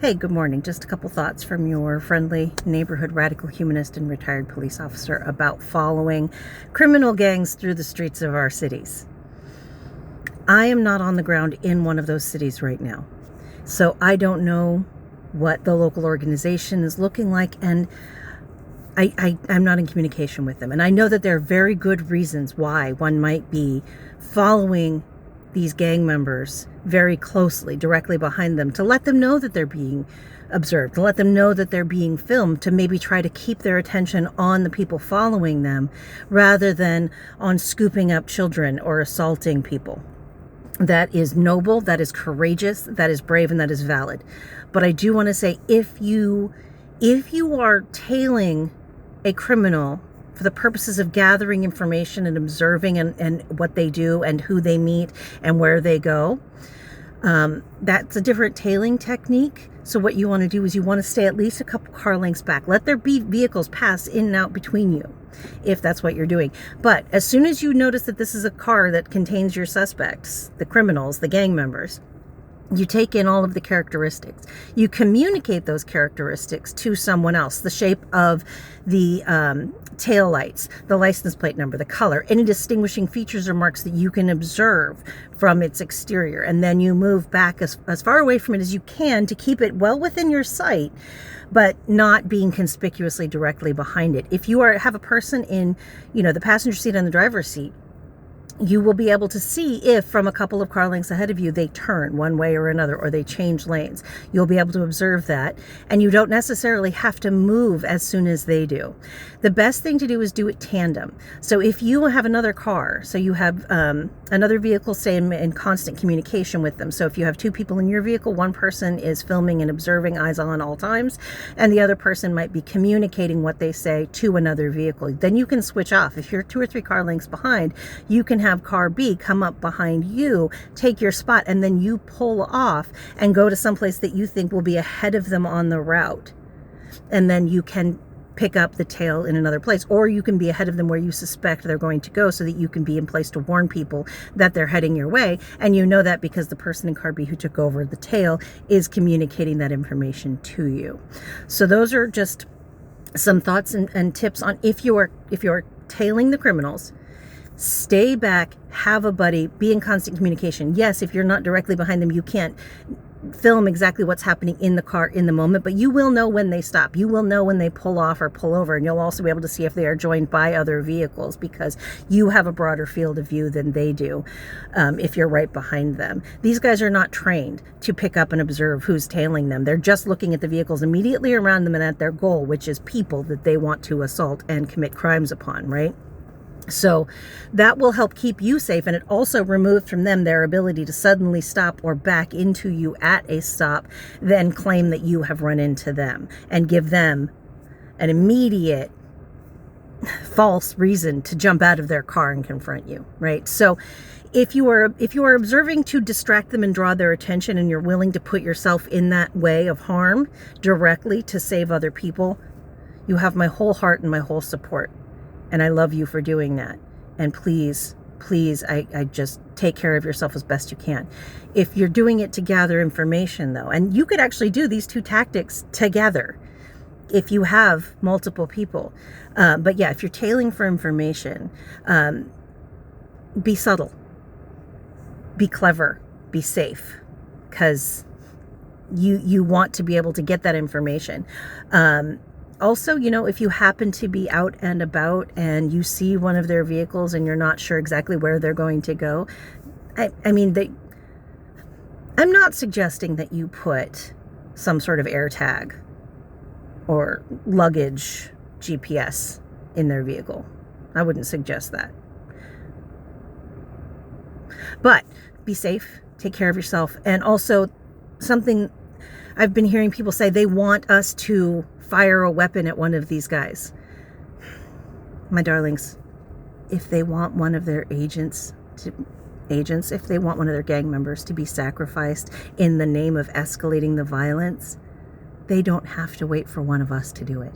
Hey, good morning. Just a couple thoughts from your friendly neighborhood radical humanist and retired police officer about following criminal gangs through the streets of our cities. I am not on the ground in one of those cities right now, so I don't know what the local organization is looking like, and I'm not in communication with them. And I know that there are very good reasons why one might be following these gang members very closely, directly behind them, to let them know that they're being observed, to let them know that they're being filmed, to maybe try to keep their attention on the people following them rather than on scooping up children or assaulting people. That is noble, that is courageous, that is brave, and that is valid. But I do want to say, if you are tailing a criminal for the purposes of gathering information and observing and what they do and who they meet and where they go, that's a different tailing technique. So what you want to do is you want to stay at least a couple car lengths back. Let there be vehicles pass in and out between you, if that's what you're doing. But as soon as you notice that this is a car that contains your suspects, the criminals, the gang members, you take in all of the characteristics. You communicate those characteristics to someone else. The shape of the tail lights, the license plate number, the color, any distinguishing features or marks that you can observe from its exterior. And then you move back as far away from it as you can to keep it well within your sight, but not being conspicuously directly behind it. If you have a person in, the passenger seat and the driver's seat, you will be able to see if from a couple of car lengths ahead of you they turn one way or another, or they change lanes. You'll be able to observe that, and you don't necessarily have to move as soon as they do. The best thing to do is do it tandem. So if you have another car, so you have another vehicle, say, in constant communication with them. So if you have two people in your vehicle, one person is filming and observing, eyes on all times, and the other person might be communicating what they say to another vehicle. Then you can switch off. If you're 2 or 3 car lengths behind, you can have car B come up behind you, take your spot, and then you pull off and go to someplace that you think will be ahead of them on the route. And then you can pick up the tail in another place, or you can be ahead of them where you suspect they're going to go, so that you can be in place to warn people that they're heading your way. And you know that because the person in car B who took over the tail is communicating that information to you. So those are just some thoughts and tips on if you are tailing the criminals. Stay back, have a buddy, be in constant communication. Yes, if you're not directly behind them, you can't film exactly what's happening in the car in the moment, but you will know when they stop. You will know when they pull off or pull over, and you'll also be able to see if they are joined by other vehicles, because you have a broader field of view than they do if you're right behind them. These guys are not trained to pick up and observe who's tailing them. They're just looking at the vehicles immediately around them and at their goal, which is people that they want to assault and commit crimes upon, right? So that will help keep you safe, and it also removed from them their ability to suddenly stop or back into you at a stop, then claim that you have run into them and give them an immediate false reason to jump out of their car and confront you, right? So if you are observing to distract them and draw their attention, and you're willing to put yourself in that way of harm directly to save other people, you have my whole heart and my whole support. And I love you for doing that. And please, I just take care of yourself as best you can. If you're doing it to gather information, though, and you could actually do these two tactics together if you have multiple people. But yeah, if you're tailing for information, be subtle, be clever, be safe, because you want to be able to get that information. Also, if you happen to be out and about and you see one of their vehicles and you're not sure exactly where they're going to go, I'm not suggesting that you put some sort of AirTag or luggage GPS in their vehicle. I wouldn't suggest that. But be safe, take care of yourself. And also, something I've been hearing people say, they want us to fire a weapon at one of these guys. My darlings, if they want one of their agents, if they want one of their gang members to be sacrificed in the name of escalating the violence, they don't have to wait for one of us to do it.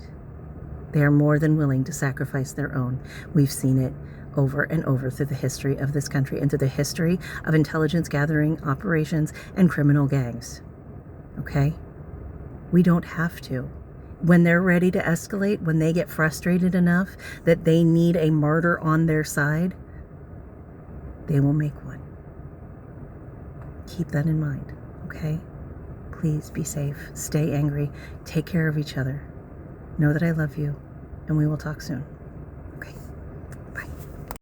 They are more than willing to sacrifice their own. We've seen it over and over through the history of this country and through the history of intelligence gathering operations and criminal gangs. Okay? We don't have to. When they're ready to escalate, when they get frustrated enough that they need a martyr on their side, they will make one. Keep that in mind, okay? Please be safe. Stay angry. Take care of each other. Know that I love you, and we will talk soon.